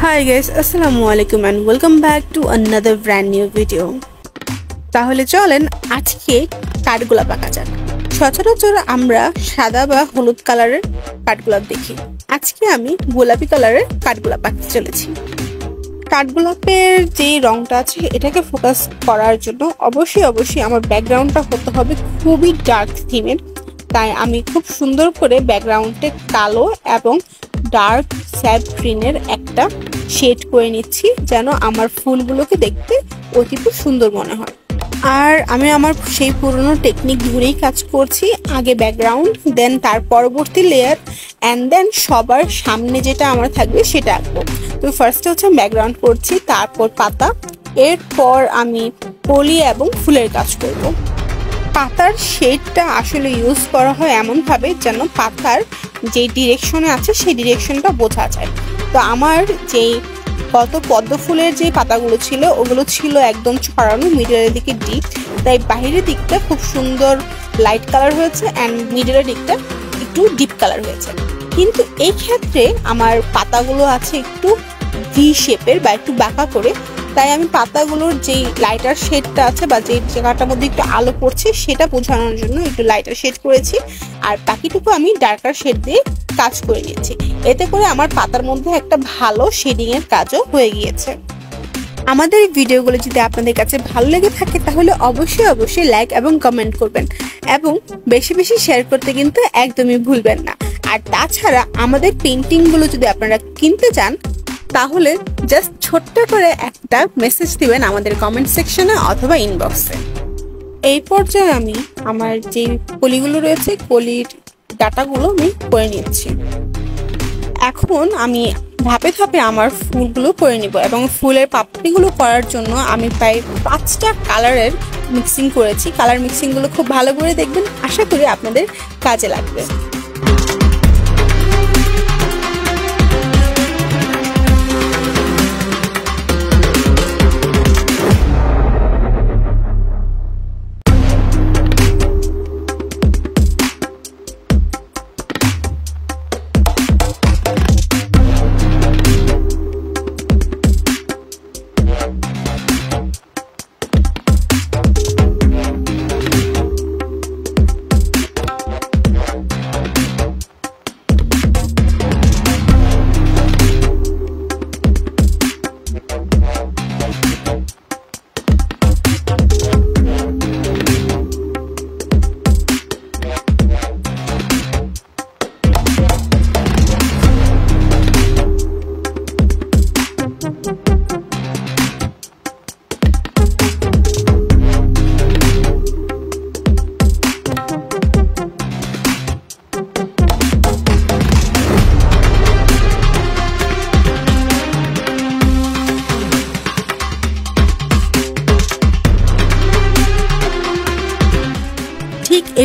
Hi guys, Assalamualaikum and welcome back to another brand new video. তাহলে চলেন আজকে কাঠগোলাপ আঁকা যাক। সচরাচর আমরা সাদা বা হলুদ কালারের কাঠগোলাপ দেখি। আজকে আমি গোলাপি কালারের কাঠগোলাপ আঁকতে চলেছি। কাঠগোলাপের যে রংটা আছে এটাকে ফোকাস করার জন্য অবশ্যই আমার ব্যাকগ্রাউন্ডটা হতে হবে খুবই ডার্ক থিমের। তাই আমি খুব সুন্দর করে ব্যাকগ্রাউন্ডে কালো এবং ডার্ক স্যাড গ্রিনের একটা শেড করে নিচ্ছি যেন আমার ফুলগুলোকে দেখতে অতি সুন্দর মনে হয়। আর আমি আমার সেই পুরনো টেকনিক ধরেই কাজ করছি, আগে ব্যাকগ্রাউন্ড, দেন তার পরবর্তী লেয়ার অ্যান্ড দেন সবার সামনে যেটা আমার থাকবে সেটা আঁকবো। তো ফার্স্টে হচ্ছে ব্যাকগ্রাউন্ড করছি, তারপর পাতা, এরপর আমি কলি এবং ফুলের কাজ করব। পাতার শেডটা আসলে ইউজ করা হয় এমনভাবে যেন পাতার যে ডিরেকশনে আছে সেই ডিরেকশনটা বোঝা যায়। তো আমার যেই গত পদ্ম ফুলের যে পাতাগুলো ছিল ওগুলো ছিল একদম ছড়ানো, মিডলের দিকে ডিপ, তাই বাইরের দিকটা খুব সুন্দর লাইট কালার হয়েছে অ্যান্ড মিডলের দিকটা একটু ডিপ কালার হয়েছে। কিন্তু এই ক্ষেত্রে আমার পাতাগুলো আছে একটু ভি শেপের বা একটু বাঁকা করে, তাই আমি পাতাগুলোর যেই লাইটার শেডটা আছে বা যে জায়গাটার মধ্যে একটু আলো পড়ছে সেটা বোঝানোর জন্য একটু লাইটার শেড করেছি, আর বাকিটুকু আমি ডার্কার শেড দিয়ে কাজ করে নিয়েছি। এতে করে আমার পাতার মধ্যে একটা ভালো শেডিং এর কাজও হয়ে গিয়েছে। আমাদের এই ভিডিওগুলো যদি আপনাদের কাছে ভালো লেগে থাকে তাহলে অবশ্যই লাইক এবং কমেন্ট করবেন এবং বেশি শেয়ার করতে কিন্তু একদমই ভুলবেন না। আর তাছাড়া আমাদের পেন্টিংগুলো যদি আপনারা কিনতে চান তাহলে জাস্ট ছোট্ট করে একটা মেসেজ দিবেন আমাদের কমেন্ট সেকশনে অথবা ইনবক্সে। এই পর্যায়ে আমি আমার যে কলিগুলো রয়েছে কলির ডাটাগুলো আমি করে নিচ্ছি। এখন আমি ধাপে ধাপে আমার ফুলগুলো করে নিব এবং ফুলের পাপড়িগুলো করার জন্য আমি প্রায় 5টা কালারের মিক্সিং করেছি। কালার মিক্সিংগুলো খুব ভালো করে দেখবেন, আশা করি আপনাদের কাজে লাগবে।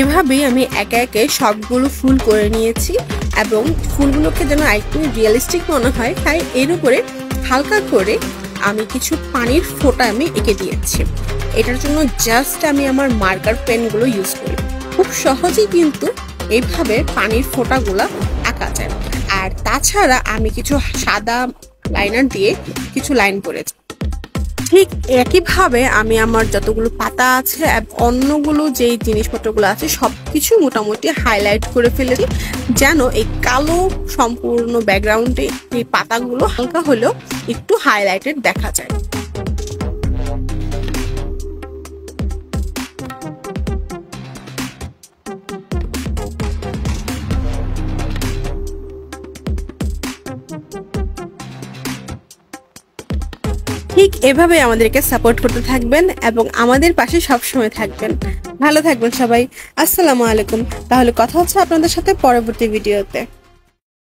এভাবেই আমি একে একে সবগুলো ফুল করে নিয়েছি এবং ফুলগুলোকে যেন একটু রিয়েলিস্টিক মনে হয় তাই এর উপরে হালকা করে আমি কিছু পানির ফোঁটা আমি এঁকে দিয়েছি। এটার জন্য জাস্ট আমি আমার মার্কার পেনগুলো ইউজ করি। খুব সহজেই কিন্তু এইভাবে পানির ফোঁটাগুলো আঁকা যায়। আর তাছাড়া আমি কিছু সাদা লাইনার দিয়ে কিছু লাইন করেছি। ঠিক একইভাবে আমি আমার যতগুলো পাতা আছে অন্যগুলো যেই জিনিসপত্রগুলো আছে সবকিছু মোটামুটি হাইলাইট করে ফেলেছি যেন এই কালো সম্পূর্ণ ব্যাকগ্রাউন্ডে এই পাতাগুলো হালকা হলেও একটু হাইলাইটেড দেখা যায়। ঠিক এভাবে আমাদেরকে সাপোর্ট করতে থাকবেন এবং আমাদের পাশে সবসময় থাকবেন। ভালো থাকবেন সবাই। আসসালামু আলাইকুম। তাহলে কথা হচ্ছে আপনাদের সাথে পরবর্তী ভিডিওতে।